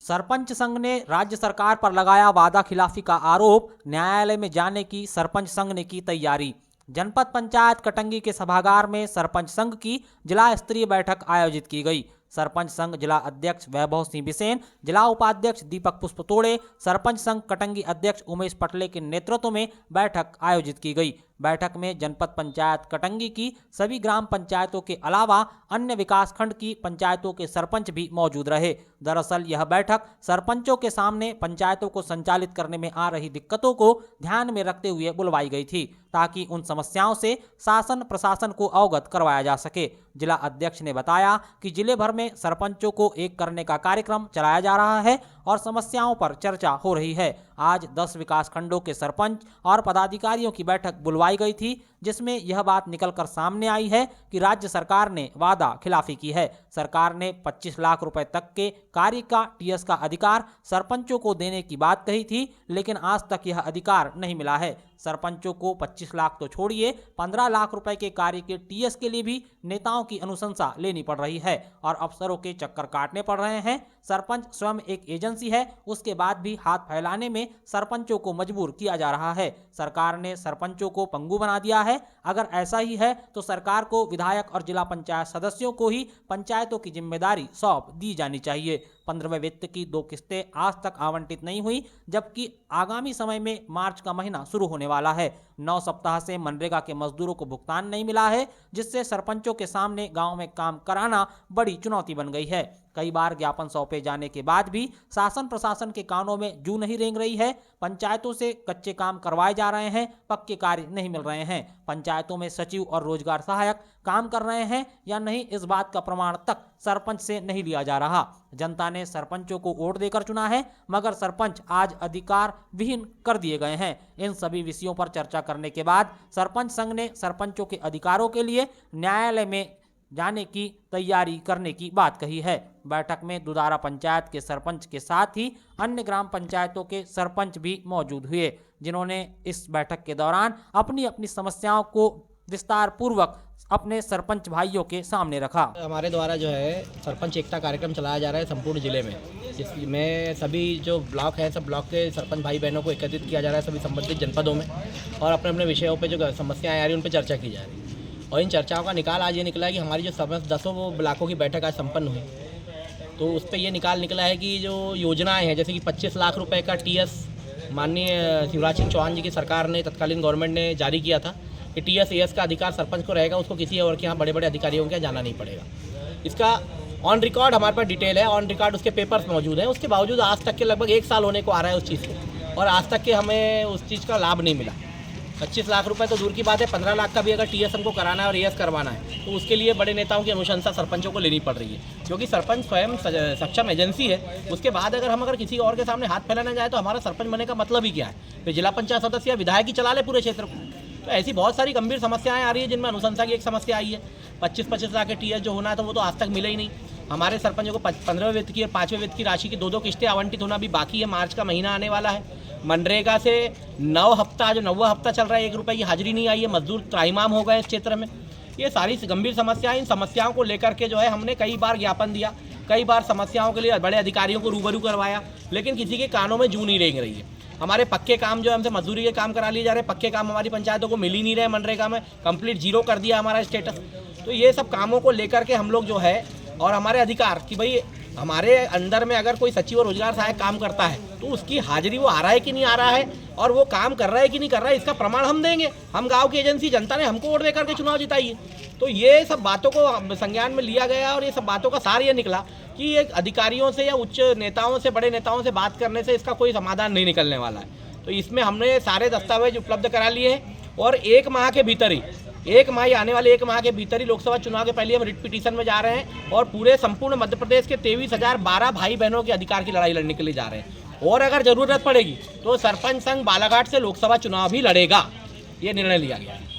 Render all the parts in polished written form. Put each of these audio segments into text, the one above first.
सरपंच संघ ने राज्य सरकार पर लगाया वादा खिलाफी का आरोप, न्यायालय में जाने की सरपंच संघ ने की तैयारी। जनपद पंचायत कटंगी के सभागार में सरपंच संघ की जिला स्तरीय बैठक आयोजित की गई। सरपंच संघ जिला अध्यक्ष वैभव सिंह बिसेन, जिला उपाध्यक्ष दीपक पुष्पतोड़े, सरपंच संघ कटंगी अध्यक्ष उमेश पटले के नेतृत्व में बैठक आयोजित की गई। बैठक में जनपद पंचायत कटंगी की सभी ग्राम पंचायतों के अलावा अन्य विकासखंड की पंचायतों के सरपंच भी मौजूद रहे। दरअसल यह बैठक सरपंचों के सामने पंचायतों को संचालित करने में आ रही दिक्कतों को ध्यान में रखते हुए बुलवाई गई थी, ताकि उन समस्याओं से शासन प्रशासन को अवगत करवाया जा सके। जिला अध्यक्ष ने बताया कि जिले भर में सरपंचों को एक करने का कार्यक्रम चलाया जा रहा है और समस्याओं पर चर्चा हो रही है। आज 10 विकासखंडों के सरपंच और पदाधिकारियों की बैठक बुलवाई गई थी, जिसमें यह बात निकलकर सामने आई है कि राज्य सरकार ने वादा खिलाफी की है। सरकार ने 25 लाख रुपए तक के कार्य का टीएस का अधिकार सरपंचों को देने की बात कही थी, लेकिन आज तक यह अधिकार नहीं मिला है। सरपंचों को 25 लाख तो छोड़िए, 15 लाख रुपए के कार्य के टीएस के लिए भी नेताओं की अनुशंसा लेनी पड़ रही है और अफसरों के चक्कर काटने पड़ रहे हैं। सरपंच स्वयं एक एजेंसी है, उसके बाद भी हाथ फैलाने में सरपंचों को मजबूर किया जा रहा है। सरकार ने सरपंचों को पंगु बना दिया है। अगर ऐसा ही है तो सरकार को विधायक और जिला पंचायत सदस्यों को ही पंचायतों की जिम्मेदारी सौंप दी जानी चाहिए। 15वें वित्त की 2 किस्तें आज तक आवंटित नहीं हुई, जबकि आगामी समय में मार्च का महीना शुरू होने वाला है। 9 सप्ताह से मनरेगा के मजदूरों को भुगतान नहीं मिला है, जिससे सरपंचों के सामने गांव में काम कराना बड़ी चुनौती बन गई है। कई बार ज्ञापन सौंपे जाने के बाद भी शासन प्रशासन के कानों में जू नहीं रेंग रही है। पंचायतों से कच्चे काम करवाए जा रहे हैं, पक्के कार्य नहीं मिल रहे हैं। पंचायतों में सचिव और रोजगार सहायक काम कर रहे हैं या नहीं, इस बात का प्रमाण तक सरपंच से नहीं लिया जा रहा। जनता ने सरपंचों को वोट देकर चुना है, मगर सरपंच आज अधिकार विहीन कर दिए गए हैं। इन सभी विषयों पर चर्चा करने के बाद सरपंच संघ ने सरपंचों के अधिकारों के लिए न्यायालय में जाने की तैयारी करने की बात कही है। बैठक में दुधारा पंचायत के सरपंच के साथ ही अन्य ग्राम पंचायतों के सरपंच भी मौजूद हुए, जिन्होंने इस बैठक के दौरान अपनी अपनी समस्याओं को विस्तार पूर्वक अपने सरपंच भाइयों के सामने रखा। हमारे द्वारा जो है सरपंच एकता कार्यक्रम चलाया जा रहा है संपूर्ण जिले में, जिसमें सभी जो ब्लॉक है सब ब्लॉक के सरपंच भाई बहनों को एकत्रित किया जा रहा है सभी संबंधित जनपदों में, और अपने अपने विषयों पे जो समस्याएं आ रही हैं उन पर चर्चा की जा रही है। और इन चर्चाओं का निकाल आज ये निकला है कि हमारी जो 10 ब्लॉकों की बैठक आज संपन्न हुई, तो उस पर यह निकाल निकला है कि जो योजनाएँ हैं, जैसे कि 25 लाख रुपये का टीएस माननीय शिवराज सिंह चौहान जी की सरकार ने, तत्कालीन गवर्नमेंट ने जारी किया था कि टीएस एएस का अधिकार सरपंच को रहेगा, उसको किसी और के यहाँ बड़े बड़े अधिकारियों के यहाँ जाना नहीं पड़ेगा। इसका ऑन रिकॉर्ड हमारे पास डिटेल है, ऑन रिकॉर्ड उसके पेपर्स मौजूद हैं। उसके बावजूद आज तक के लगभग 1 साल होने को आ रहा है उस चीज़ को, और आज तक के हमें उस चीज़ का लाभ नहीं मिला। 25 लाख रुपए तो दूर की बात है, 15 लाख का भी अगर टीएस हमको कराना है और एएस करवाना है, तो उसके लिए बड़े नेताओं की अनुशंसा सरपंचों को लेनी पड़ रही है, क्योंकि सरपंच स्वयं सक्षम एजेंसी है। उसके बाद अगर किसी और के सामने हाथ फैलाना जाए तो हमारा सरपंच बनने का मतलब ही क्या है? फिर जिला पंचायत सदस्य या विधायक ही चला ले पूरे क्षेत्र को। तो ऐसी बहुत सारी गंभीर समस्याएं आ रही है, जिनमें अनुशंसा की एक समस्या आई है। 25-25 लाख के टीएस जो होना है तो वो तो आज तक मिले ही नहीं। हमारे सरपंचों को 15वें वित्त की और 5वें वित्त की राशि की 2-2 किस्तें आवंटित होना भी बाकी है। मार्च का महीना आने वाला है। मनरेगा से 9 हफ्ता, जो 9वां हफ्ता चल रहा है, 1 रुपये की हाजिरी नहीं आई है। मजदूर त्राहिमाम हो गए इस क्षेत्र में। ये सारी गंभीर समस्याएं, इन समस्याओं को लेकर के जो है हमने कई बार ज्ञापन दिया, कई बार समस्याओं के लिए बड़े अधिकारियों को रूबरू करवाया, लेकिन किसी के कानों में जू नहीं रेंग रही है। हमारे पक्के काम जो है, हमसे मजदूरी के काम करा लिए जा रहे हैं, पक्के काम हमारी पंचायतों को मिल ही नहीं रहे। मनरेगा में कंप्लीट 0 कर दिया हमारा स्टेटस। तो ये सब कामों को लेकर के हम लोग जो है, और हमारे अधिकार कि भाई हमारे अंदर में अगर कोई सचिव और रोजगार सहायक काम करता है तो उसकी हाजिरी वो आ रहा है कि नहीं आ रहा है, और वो काम कर रहा है कि नहीं कर रहा है, इसका प्रमाण हम देंगे। हम गांव की एजेंसी, जनता ने हमको वोट देकर के चुनाव जिताई है। तो ये सब बातों को संज्ञान में लिया गया, और ये सब बातों का सार ये निकला कि एक अधिकारियों से या उच्च नेताओं से, बड़े नेताओं से बात करने से इसका कोई समाधान नहीं निकलने वाला है। तो इसमें हमने सारे दस्तावेज उपलब्ध करा लिए हैं, और 1 माह के भीतर ही, 1 माह, आने वाले 1 माह के भीतर ही लोकसभा चुनाव के पहले हम रिट पिटीशन में जा रहे हैं, और पूरे संपूर्ण मध्य प्रदेश के 23,012 भाई बहनों के अधिकार की लड़ाई लड़ने के लिए जा रहे हैं। और अगर जरूरत पड़ेगी तो सरपंच संघ बालाघाट से लोकसभा चुनाव भी लड़ेगा, ये निर्णय लिया गया है।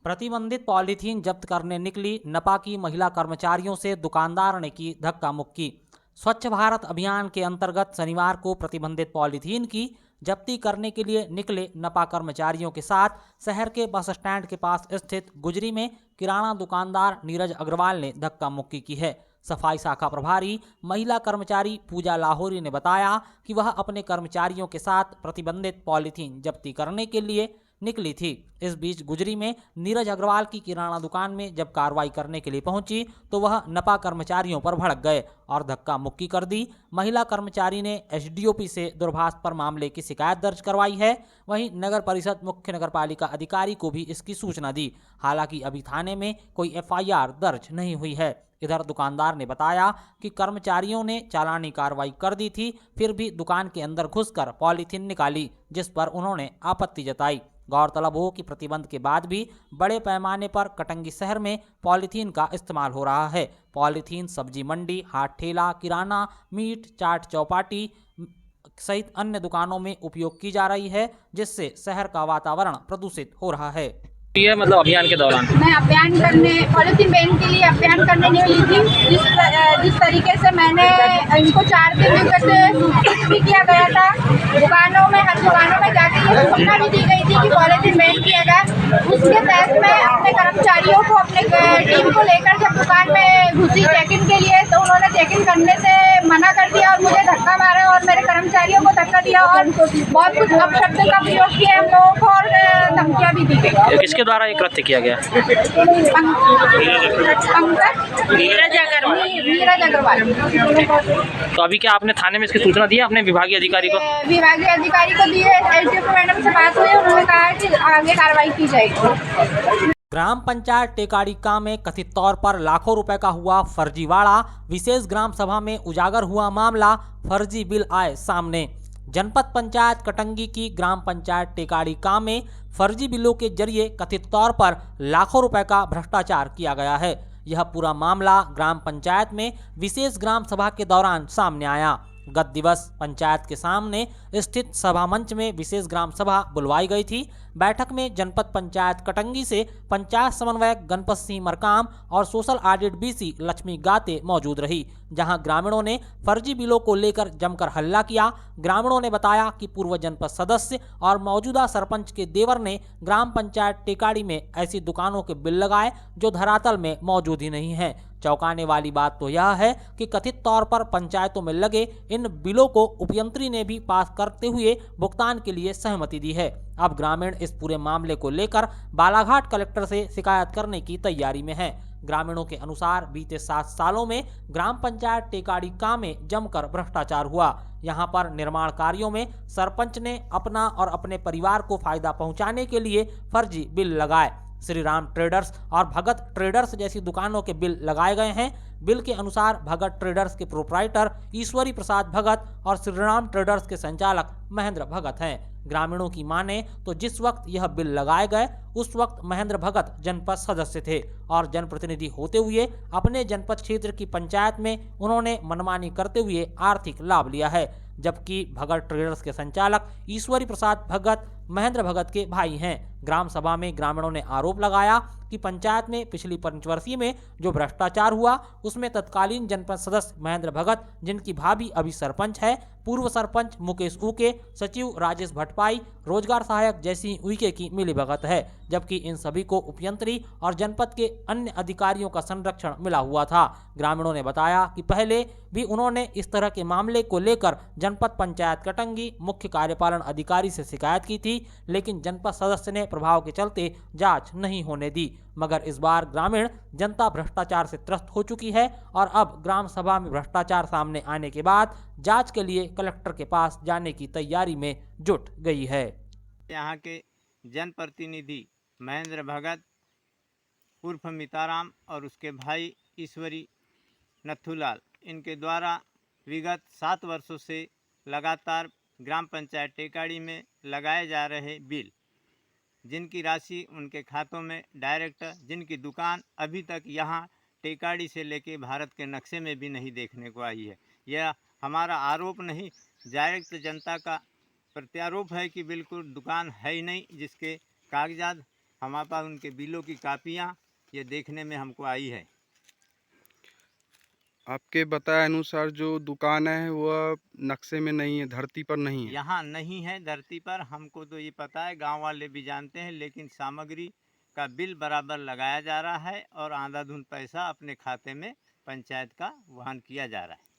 प्रतिबंधित पॉलीथीन जब्त करने निकली नपा की महिला कर्मचारियों से दुकानदार ने की धक्का मुक्की। स्वच्छ भारत अभियान के अंतर्गत शनिवार को प्रतिबंधित पॉलीथीन की जब्ती करने के लिए निकले नपा कर्मचारियों के साथ शहर के बस स्टैंड के पास स्थित गुजरी में किराना दुकानदार नीरज अग्रवाल ने धक्का मुक्की की है। सफाई शाखा प्रभारी महिला कर्मचारी पूजा लाहौरी ने बताया कि वह अपने कर्मचारियों के साथ प्रतिबंधित पॉलीथीन जब्ती करने के लिए निकली थी। इस बीच गुजरी में नीरज अग्रवाल की किराना दुकान में जब कार्रवाई करने के लिए पहुंची तो वह नपा कर्मचारियों पर भड़क गए और धक्का मुक्की कर दी। महिला कर्मचारी ने एसडीओपी से दूरभाष पर मामले की शिकायत दर्ज करवाई है। वहीं नगर परिषद मुख्य नगरपालिका अधिकारी को भी इसकी सूचना दी। हालांकि अभी थाने में कोई एफआईआर दर्ज नहीं हुई है। इधर दुकानदार ने बताया कि कर्मचारियों ने चालानी कार्रवाई कर दी थी, फिर भी दुकान के अंदर घुसकर पॉलीथीन निकाली, जिस पर उन्होंने आपत्ति जताई। गौरतलब हो कि प्रतिबंध के बाद भी बड़े पैमाने पर कटंगी शहर में पॉलीथीन का इस्तेमाल हो रहा है। पॉलीथीन सब्जी मंडी, हाट ठेला, किराना, मीट, चाट चौपाटी सहित अन्य दुकानों में उपयोग की जा रही है, जिससे शहर का वातावरण प्रदूषित हो रहा है। ये मतलब अभियान के दौरान मैं अभियान करने पॉलिथीन बैन के लिए अभियान करने निकली थी। जिस तरीके से मैंने इनको 4 दिन तक भी किया गया था, दुकानों में हर दुकानों में जाके ये सूचना भी दी गई थी कि पॉलिथीन बैन किया गया। उसके तहत मैं अपने कर्मचारियों को अपने टीम को लेकर जब दुकान में घुसी चेकिंग के लिए, तो उन्होंने चेकिंग करने से मना कर दिया और मुझे धक्का मारा और मेरे कर्मचारियों को धक्का दिया और बहुत कुछ अपशब्द का प्रयोग किया हम लोगों को और धमकियाँ भी दी गई। किसके द्वारा ये कृत्य किया गया? नीरज अग्रवाल। तो अभी क्या आपने थाने में इसकी सूचना दी है अपने विभागीय अधिकारी को? विभागीय अधिकारी को दी है। एसडीओ मैडम से बात हुई, उन्होंने कहा कि आगे कार्रवाई की जाएगी। ग्राम पंचायत टेकाड़ीका में कथित तौर पर लाखों रुपए का हुआ फर्जीवाड़ा। विशेष ग्राम सभा में उजागर हुआ मामला, फर्जी बिल आए सामने। जनपद पंचायत कटंगी की ग्राम पंचायत टेकाड़ीका में फर्जी बिलों के जरिए कथित तौर पर लाखों रुपए का भ्रष्टाचार किया गया है। यह पूरा मामला ग्राम पंचायत में विशेष ग्राम सभा के दौरान सामने आया। गत दिवस पंचायत के सामने स्थित सभा मंच में विशेष ग्राम सभा बुलवाई गई थी। बैठक में जनपद पंचायत कटंगी से पंचायत समन्वयक गणपत सिंह मरकाम और सोशल ऑडिट बीसी लक्ष्मी गाते मौजूद रही, जहां ग्रामीणों ने फर्जी बिलों को लेकर जमकर हल्ला किया। ग्रामीणों ने बताया कि पूर्व जनपद सदस्य और मौजूदा सरपंच के देवर ने ग्राम पंचायत टेकाड़ी में ऐसी दुकानों के बिल लगाए जो धरातल में मौजूद ही नहीं है। चौंकाने वाली बात तो यह है कि कथित तौर पर पंचायतों में लगे इन बिलों को उपयंत्री ने भी पास करते हुए भुगतान के लिए सहमति दी है। अब ग्रामीण इस पूरे मामले को लेकर बालाघाट कलेक्टर से शिकायत करने की तैयारी में है। ग्रामीणों के अनुसार बीते 7 सालों में ग्राम पंचायत टेकाड़ीका में जमकर भ्रष्टाचार हुआ। यहां पर निर्माण कार्यों में सरपंच ने अपना और अपने परिवार को फायदा पहुंचाने के लिए फर्जी बिल लगाए। श्री राम ट्रेडर्स और भगत ट्रेडर्स जैसी दुकानों के बिल लगाए गए हैं। बिल के अनुसार भगत ट्रेडर्स के प्रोप्राइटर ईश्वरी प्रसाद भगत और श्री राम ट्रेडर्स के संचालक महेंद्र भगत हैं। ग्रामीणों की माने तो जिस वक्त यह बिल लगाए गए उस वक्त महेंद्र भगत जनपद सदस्य थे और जनप्रतिनिधि होते हुए अपने जनपद क्षेत्र की पंचायत में उन्होंने मनमानी करते हुए आर्थिक लाभ लिया है, जबकि भगत ट्रेडर्स के संचालक ईश्वरी प्रसाद भगत महेंद्र भगत के भाई हैं। ग्राम सभा में ग्रामीणों ने आरोप लगाया कि पंचायत में पिछली पंचवर्षीय में जो भ्रष्टाचार हुआ उसमें तत्कालीन जनपद सदस्य महेंद्र भगत, जिनकी भाभी अभी सरपंच है, पूर्व सरपंच मुकेश उके, सचिव राजेश भट्टपाई, रोजगार सहायक जैसी उइके की मिलीभगत है, जबकि इन सभी को उपयंत्री और जनपद के अन्य अधिकारियों का संरक्षण मिला हुआ था। ग्रामीणों ने बताया कि पहले भी उन्होंने इस तरह के मामले को लेकर जनपद पंचायत कटंगी मुख्य कार्यपालन अधिकारी से शिकायत की थी, लेकिन जनपद सदस्य ने प्रभाव के चलते जांच नहीं होने दी। मगर इस बार ग्रामीण जनता भ्रष्टाचार से त्रस्त हो चुकी है और अब ग्राम सभा में भ्रष्टाचार सामने आने के बाद जांच के लिए कलेक्टर के पास जाने की तैयारी में जुट गई है। यहाँ के जनप्रतिनिधि महेंद्र भगत उर्फ मिताराम और उसके भाई ईश्वरी नथुलाल, इनके द्वारा विगत 7 वर्षों से लगातार ग्राम पंचायत टेकाड़ी में लगाए जा रहे बिल, जिनकी राशि उनके खातों में डायरेक्ट, जिनकी दुकान अभी तक यहाँ टेकाड़ी से लेके भारत के नक्शे में भी नहीं देखने को आई है। यह हमारा आरोप नहीं, डायरेक्ट जनता का प्रत्यारोप है कि बिल्कुल दुकान है ही नहीं, जिसके कागजात हमारे पास उनके बिलों की कापियाँ ये देखने में हमको आई है। आपके बताए अनुसार जो दुकान है वह नक्शे में नहीं है, धरती पर नहीं है। यहाँ नहीं है धरती पर, हमको तो ये पता है, गांव वाले भी जानते हैं, लेकिन सामग्री का बिल बराबर लगाया जा रहा है और आंधाधुंध पैसा अपने खाते में पंचायत का वहन किया जा रहा है।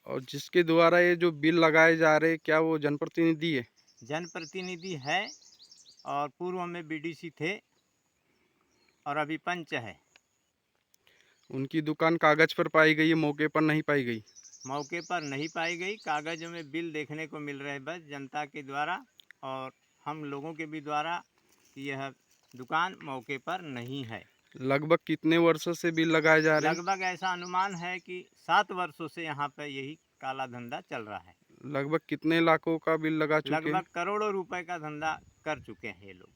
और जिसके द्वारा ये जो बिल लगाए जा रहे, क्या वो जनप्रतिनिधि है? जनप्रतिनिधि है और पूर्व में बीडीसी थे और अभी पंच है। उनकी दुकान कागज पर पाई गई है, मौके पर नहीं पाई गई। मौके पर नहीं पाई गई, कागजों में बिल देखने को मिल रहे बस जनता के द्वारा और हम लोगों के भी द्वारा कि यह दुकान मौके पर नहीं है। लगभग कितने वर्षों से बिल लगाए जा रहे हैं? लगभग ऐसा अनुमान है कि 7 वर्षों से यहाँ पर यही काला धंधा चल रहा है। लगभग कितने लाखों का बिल लगा चुके हैं? लगभग करोड़ों रुपए का धंधा कर चुके हैं ये लोग।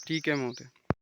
ठीक है महोदय।